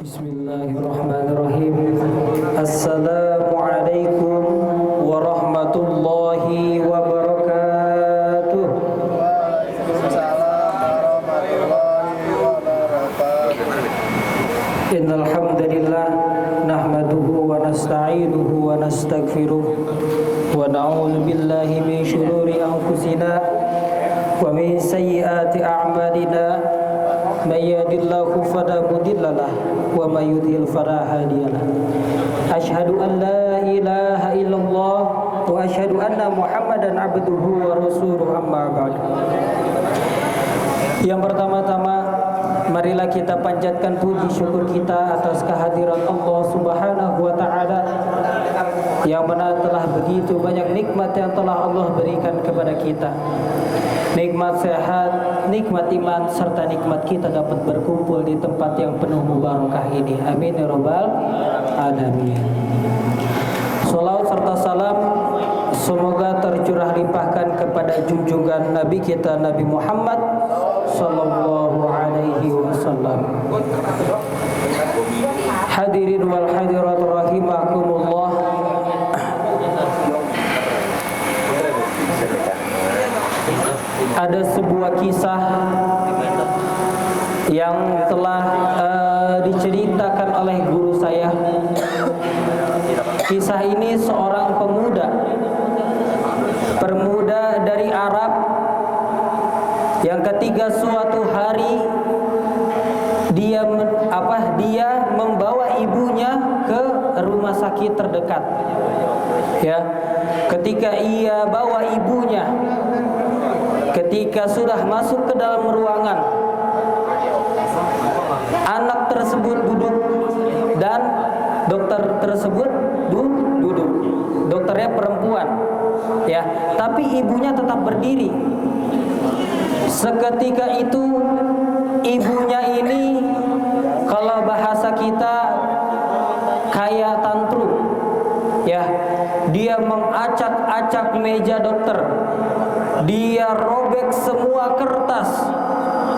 Bismillahirrahmanirrahim. Assalamualaikum warahmatullahi wabarakatuh. Innal hamdalillah nahmaduhu wa nasta'inuhu wa nastaghfiruh wa na'udzu billahi min shururi anfusina wa min sayyiati a'malina. Man yahdihillahu fala mudhillalah wa may yudhlil fala hadiyalah. Asyhadu an la ilaha illallah wa asyhadu anna Muhammadan abduhu wa rasuluhu, amma ba'du. Yang pertama-tama, marilah kita panjatkan puji syukur kita atas kehadiran Allah Subhanahu wa taala yang mana telah begitu banyak nikmat yang telah Allah berikan kepada kita. Nikmat sehat, nikmat iman, serta nikmat kita dapat berkumpul di tempat yang penuh mubarakah ini. Amin ya rabbal alamin. Salawat serta salam semoga tercurah limpahkan kepada junjungan Nabi kita Nabi Muhammad sallallahu alaihi wasallam. Hadirin wal hadirat rahimakumullah. Ada sebuah kisah yang telah diceritakan oleh guru saya. Kisah ini seorang pemuda dari Arab yang ketika suatu hari dia membawa ibunya ke rumah sakit terdekat. Ya, ketika ia bawa ibunya, ketika sudah masuk ke dalam ruangan, anak tersebut duduk dan dokter tersebut duduk. Dokternya perempuan, ya, tapi ibunya tetap berdiri. Seketika itu ibunya ini, kalau bahasa kita kayak tantrum, ya, dia mengacak-acak meja dokter. Dia robek semua kertas,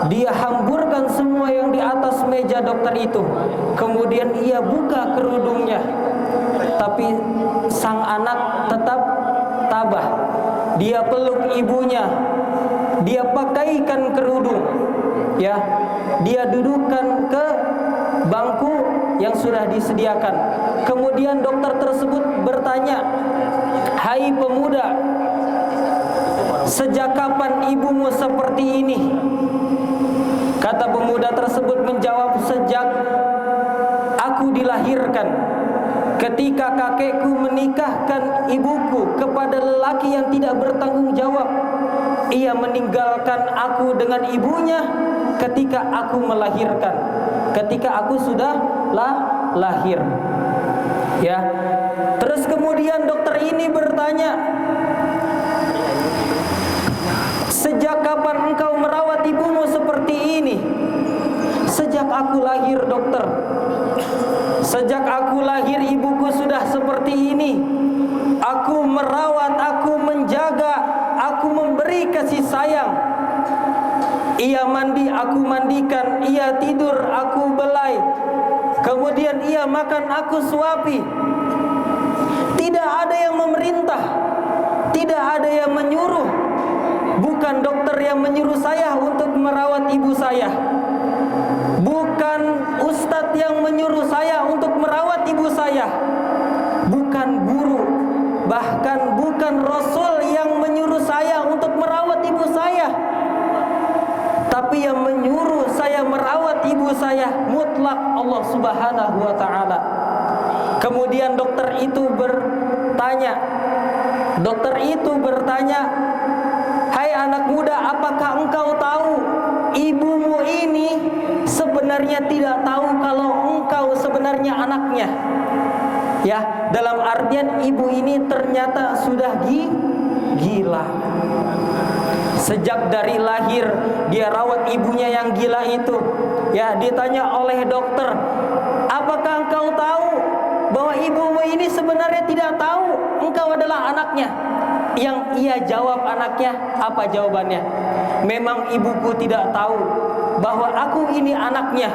dia hamburkan semua yang di atas meja dokter itu. Kemudian ia buka kerudungnya, tapi sang anak tetap tabah. Dia peluk ibunya, dia pakaikan kerudung, ya, dia dudukkan ke bangku yang sudah disediakan. Kemudian dokter tersebut bertanya, "Hai pemuda, sejak kapan ibumu seperti ini?" Kata pemuda tersebut menjawab, "Sejak aku dilahirkan, ketika kakekku menikahkan ibuku kepada lelaki yang tidak bertanggung jawab. Ia meninggalkan aku dengan ibunya ketika aku melahirkan, ketika aku sudah lahir." Ya. Terus kemudian dokter ini bertanya, "Sejak kapan engkau merawat ibumu seperti ini?" "Sejak aku lahir, dokter. Sejak aku lahir ibuku sudah seperti ini. Aku merawat, aku menjaga, aku memberi kasih sayang. Ia mandi, aku mandikan. Ia tidur, aku belai. Kemudian ia makan, aku suapi. Tidak ada yang memerintah, tidak ada yang menyuruh. Bukan dokter yang menyuruh saya untuk merawat ibu saya. Bukan ustadz yang menyuruh saya untuk merawat ibu saya. Bukan guru, bahkan bukan rasul yang menyuruh saya untuk merawat ibu saya. Tapi yang menyuruh saya merawat ibu saya mutlak Allah Subhanahu wa ta'ala." Kemudian dokter itu bertanya, "Hai anak muda, apakah engkau tahu ibumu ini sebenarnya tidak tahu kalau engkau sebenarnya anaknya?" Ya, dalam artian ibu ini ternyata sudah gila. Sejak dari lahir dia rawat ibunya yang gila itu. Ya, ditanya oleh dokter, "Apakah engkau tahu bahwa ibumu ini sebenarnya tidak tahu engkau adalah anaknya?" Yang ia jawab anaknya, apa jawabannya? "Memang ibuku tidak tahu bahwa aku ini anaknya,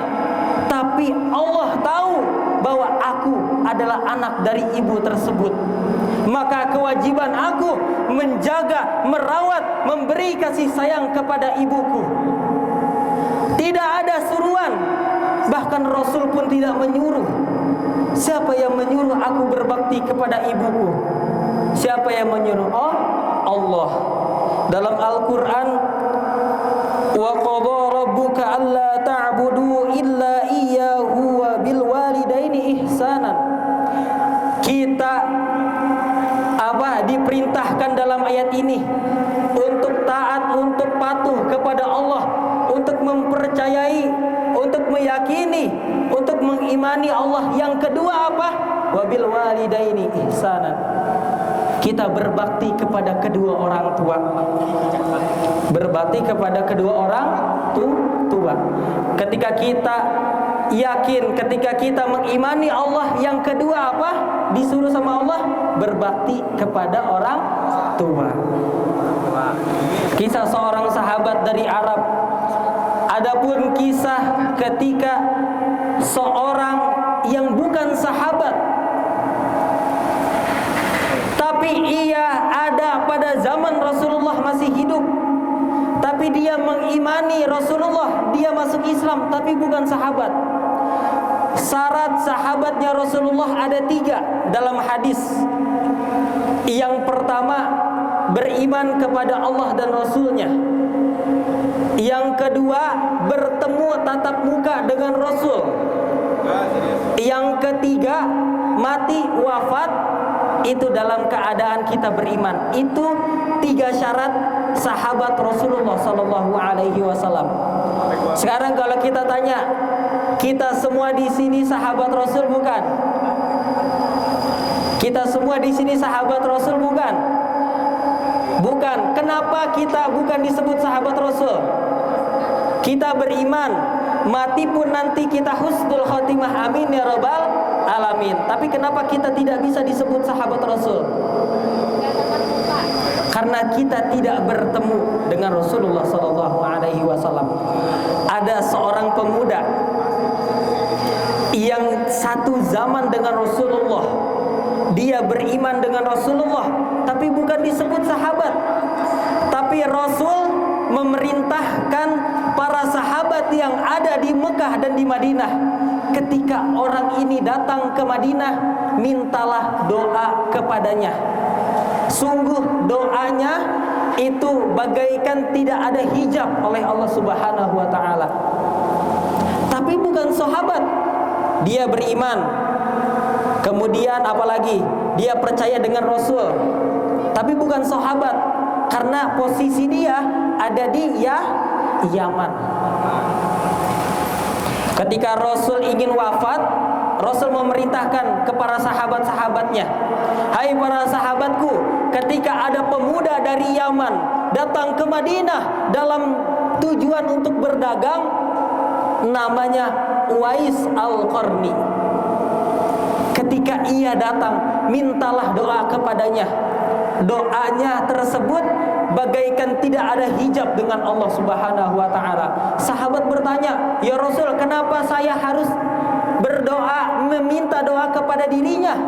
tapi Allah tahu adalah anak dari ibu tersebut. Maka kewajiban aku menjaga, merawat, memberi kasih sayang kepada ibuku. Tidak ada suruhan, bahkan Rasul pun tidak menyuruh. Siapa yang menyuruh aku berbakti kepada ibuku? Siapa yang menyuruh? Oh, Allah. Dalam Al-Quran, wa qadha rabbuka alla ta'budu illa iyyahu wa bil walidaini ihsanan. Kita diperintahkan dalam ayat ini untuk taat, untuk patuh kepada Allah, untuk mempercayai, untuk meyakini, untuk mengimani Allah. Yang kedua apa? Wabil walidaini ihsanan. Kita berbakti kepada kedua orang tua. Berbakti kepada kedua orang tua. Ketika kita yakin, ketika kita mengimani Allah, yang kedua apa? Disuruh sama Allah berbakti kepada orang tua. Kisah seorang sahabat dari Arab. Adapun kisah ketika seorang yang bukan sahabat, tapi ia ada pada zaman Rasulullah masih hidup, tapi dia mengimani Rasulullah, dia masuk Islam, tapi bukan sahabat. Syarat sahabatnya Rasulullah ada 3 dalam hadis. Yang pertama, beriman kepada Allah dan Rasulnya. Yang kedua, bertemu tatap muka dengan Rasul. Yang ketiga, mati wafat itu dalam keadaan kita beriman. Itu 3 syarat sahabat Rasulullah Sallallahu Alaihi Wasallam. Sekarang kalau kita tanya, kita semua di sini sahabat Rasul bukan? Kita semua di sini sahabat Rasul bukan? Bukan. Kenapa kita bukan disebut sahabat Rasul? Kita beriman, mati pun nanti kita husnul khotimah, amin ya rabbal alamin. Tapi kenapa kita tidak bisa disebut sahabat Rasul? Karena kita tidak bertemu dengan Rasulullah Sallallahu Alaihi Wasallam. Ada seorang pemuda yang satu zaman dengan Rasulullah, dia beriman dengan Rasulullah, tapi bukan disebut sahabat. Tapi Rasul memerintahkan para sahabat yang ada di Mekah dan di Madinah, ketika orang ini datang ke Madinah, mintalah doa kepadanya. Sungguh doanya itu bagaikan tidak ada hijab oleh Allah Subhanahu wa taala. Tapi bukan sahabat. Dia beriman. Kemudian apalagi? Dia percaya dengan Rasul. Tapi bukan sahabat, karena posisi dia ada di Yaman. Ketika Rasul ingin wafat, Rasul memerintahkan kepada sahabat-sahabatnya, hai para sahabatku, ketika ada pemuda dari Yaman datang ke Madinah dalam tujuan untuk berdagang, namanya Uwais Al-Qarni. Ketika ia datang, mintalah doa kepadanya. Doanya tersebut bagaikan tidak ada hijab dengan Allah Subhanahu wa taala. Sahabat bertanya, "Ya Rasul, kenapa saya harus berdoa, meminta doa kepada dirinya?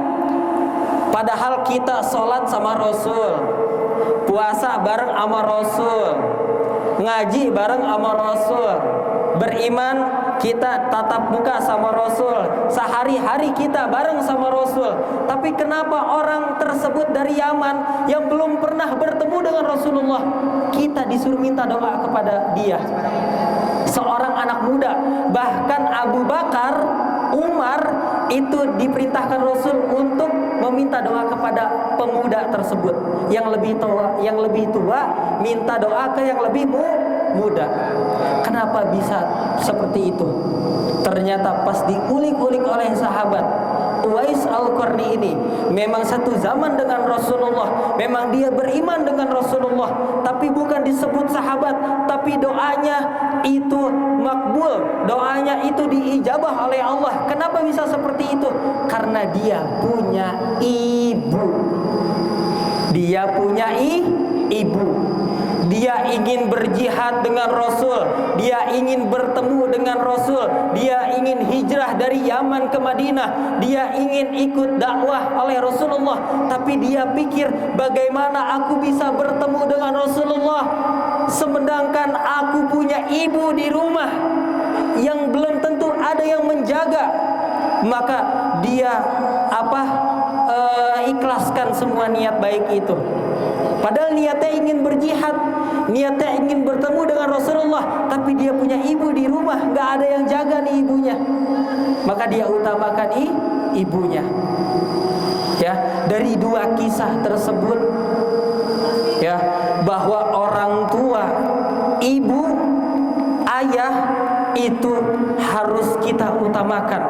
Padahal kita sholat sama Rasul, puasa bareng sama Rasul, ngaji bareng sama Rasul, beriman kita tatap muka sama Rasul, sehari-hari kita bareng sama Rasul. Tapi kenapa orang tersebut dari Yaman yang belum pernah bertemu dengan Rasulullah, kita disuruh minta doa kepada dia?" Seorang anak muda, bahkan Abu Bakar, Umar itu diperintahkan Rasul untuk meminta doa kepada pemuda tersebut. Yang lebih tua minta doa ke yang lebih muda. Kenapa bisa seperti itu? Ternyata pas diulik-ulik oleh sahabat, Uwais Al-Qarni ini memang satu zaman dengan Rasulullah, memang dia beriman dengan Rasulullah, tapi bukan disebut sahabat, tapi doanya itu makbul, doanya itu diijabah oleh Allah. Kenapa bisa seperti itu? Karena dia punya ibu. Dia punya ibu. dia ingin berjihad dengan Rasul, dia ingin bertemu dengan Rasul, dia ingin hijrah dari Yaman ke Madinah, dia ingin ikut dakwah oleh Rasulullah. Tapi dia pikir, bagaimana aku bisa bertemu dengan Rasulullah sedangkan aku punya ibu di rumah yang belum tentu ada yang menjaga. Maka dia ikhlaskan semua niat baik itu. Padahal niatnya ingin berjihad, niatnya ingin bertemu dengan Rasulullah, tapi dia punya ibu di rumah, nggak ada yang jaga nih ibunya. Maka dia utamakan ibunya. Ya, dari dua kisah tersebut, ya, bahwa orang tua, ibu, ayah itu harus kita utamakan.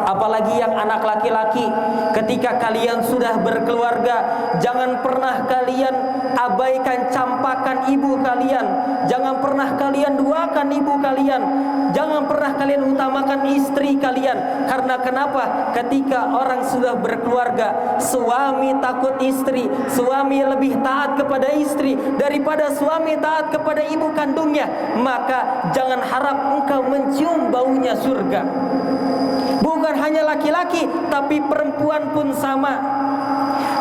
Apalagi yang anak laki-laki, ketika kalian sudah berkeluarga, jangan pernah kalian abaikan campakan ibu kalian. Jangan pernah kalian duakan ibu kalian. Jangan pernah kalian utamakan istri kalian. Karena kenapa? Ketika orang sudah berkeluarga, suami takut istri, suami lebih taat kepada istri daripada suami taat kepada ibu kandungnya, maka jangan harap engkau mencium baunya surga. Bukan hanya laki-laki, tapi perempuan pun sama.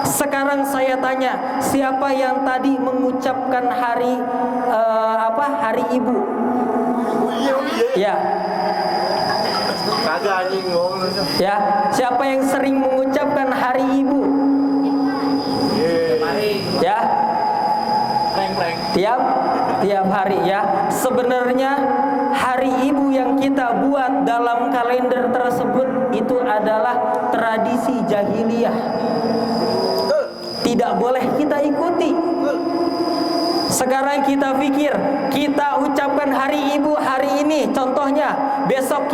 Sekarang saya tanya, siapa yang tadi mengucapkan hari ibu? Ya. Ya, siapa yang sering mengucapkan hari ibu? Ya. Tiap hari, ya. Sebenarnya hari ibu yang kita buat dalam kalender tersebut itu adalah tradisi jahiliyah. Tidak boleh kita ikuti. Sekarang kita pikir, kita ucapkan hari ibu hari ini, contohnya besok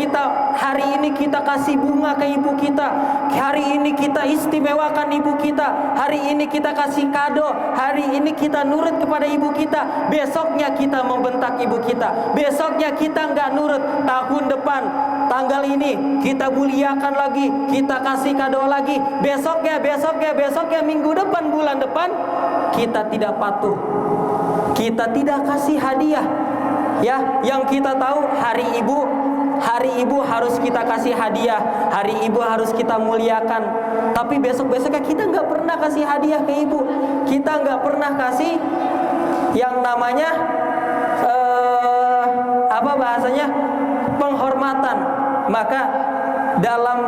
hari ini kita kasih bunga ke ibu kita, hari ini kita istimewakan ibu kita, hari ini kita kasih kado, hari ini kita nurut kepada ibu kita, besoknya kita membentak ibu kita, besoknya kita nggak nurut, tahun depan tanggal ini kita muliakan lagi, kita kasih kado lagi, besoknya, minggu depan, bulan depan kita tidak patuh, kita tidak kasih hadiah. Ya, yang kita tahu hari ibu harus kita kasih hadiah, hari ibu harus kita muliakan. Tapi besoknya kita nggak pernah kasih hadiah ke ibu, kita nggak pernah kasih yang namanya penghormatan. Maka dalam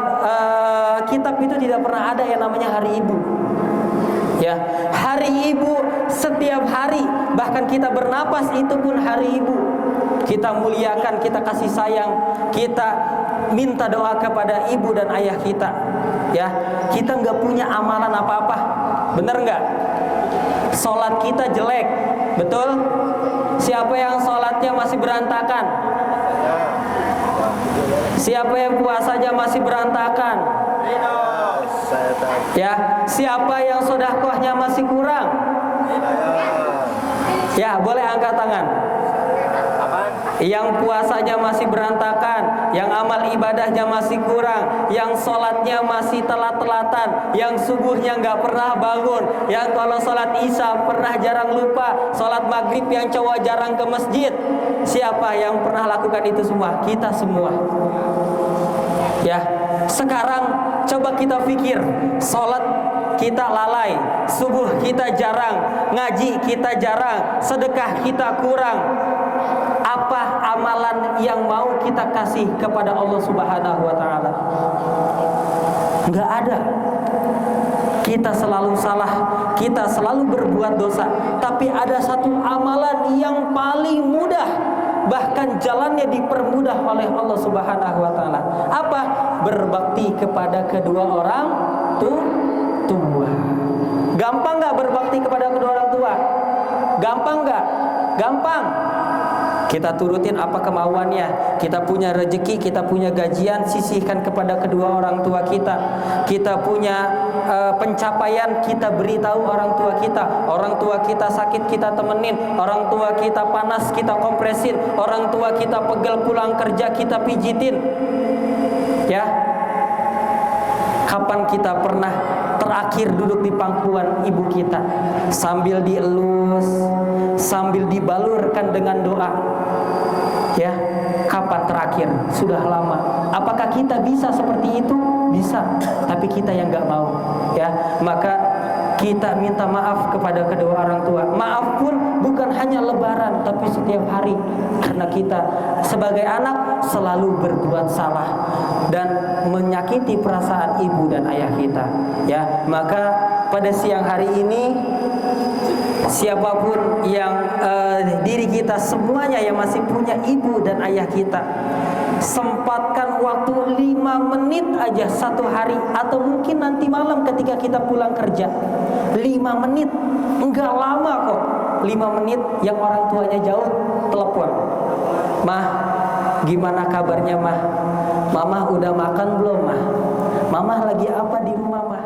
kitab itu tidak pernah ada yang namanya hari ibu. Ya, hari ibu setiap hari, bahkan kita bernapas itu pun hari ibu. Kita muliakan, kita kasih sayang, kita minta doa kepada ibu dan ayah kita. Ya, kita nggak punya amalan apa-apa, bener nggak? Sholat kita jelek, betul? Siapa yang sholatnya masih berantakan? Siapa yang puasanya masih berantakan? Ya, siapa yang sedekahnya masih kurang? Ya, boleh angkat tangan. Yang puasanya masih berantakan, yang amal ibadahnya masih kurang, yang sholatnya masih telat-telatan, yang subuhnya nggak pernah bangun, yang kalau sholat isya pernah jarang lupa, sholat maghrib yang cowok jarang ke masjid. Siapa yang pernah lakukan itu semua? Kita semua. Ya, sekarang coba kita pikir, sholat kita lalai, subuh kita jarang, ngaji kita jarang, sedekah kita kurang. Apa amalan yang mau kita kasih kepada Allah Subhanahu wa ta'ala? Enggak ada. Kita selalu salah, kita selalu berbuat dosa. Tapi ada satu amalan yang paling mudah, bahkan jalannya dipermudah oleh Allah Subhanahu wa ta'ala. Apa? Berbakti kepada kedua orang tua. Gampang gak berbakti kepada kedua orang tua? Gampang gak? Gampang. Kita turutin apa kemauannya. Kita punya rezeki, kita punya gajian, sisihkan kepada kedua orang tua kita. Kita punya pencapaian, kita beritahu orang tua kita. Orang tua kita sakit, kita temenin. Orang tua kita panas, kita kompresin. Orang tua kita pegel pulang kerja, kita pijitin. Ya, kapan kita pernah terakhir duduk di pangkuan ibu kita, sambil dielus, sambil dibalurkan dengan doa. Ya, kapan terakhir? Sudah lama. Apakah kita bisa seperti itu? Bisa, tapi kita yang gak mau. Ya, maka kita minta maaf kepada kedua orang tua. Maaf pun bukan hanya lebaran, tapi setiap hari. Karena kita sebagai anak selalu berbuat salah dan menyakiti perasaan ibu dan ayah kita. Ya, maka pada siang hari ini, siapapun yang diri kita semuanya yang masih punya ibu dan ayah kita, sempatkan waktu 5 menit aja satu hari, atau mungkin nanti malam ketika kita pulang kerja. 5 menit, enggak lama kok. 5 menit yang orang tuanya jauh, telepon. Mah, gimana kabarnya mah? Mama udah makan belum mah? Mama lagi apa di rumah mah?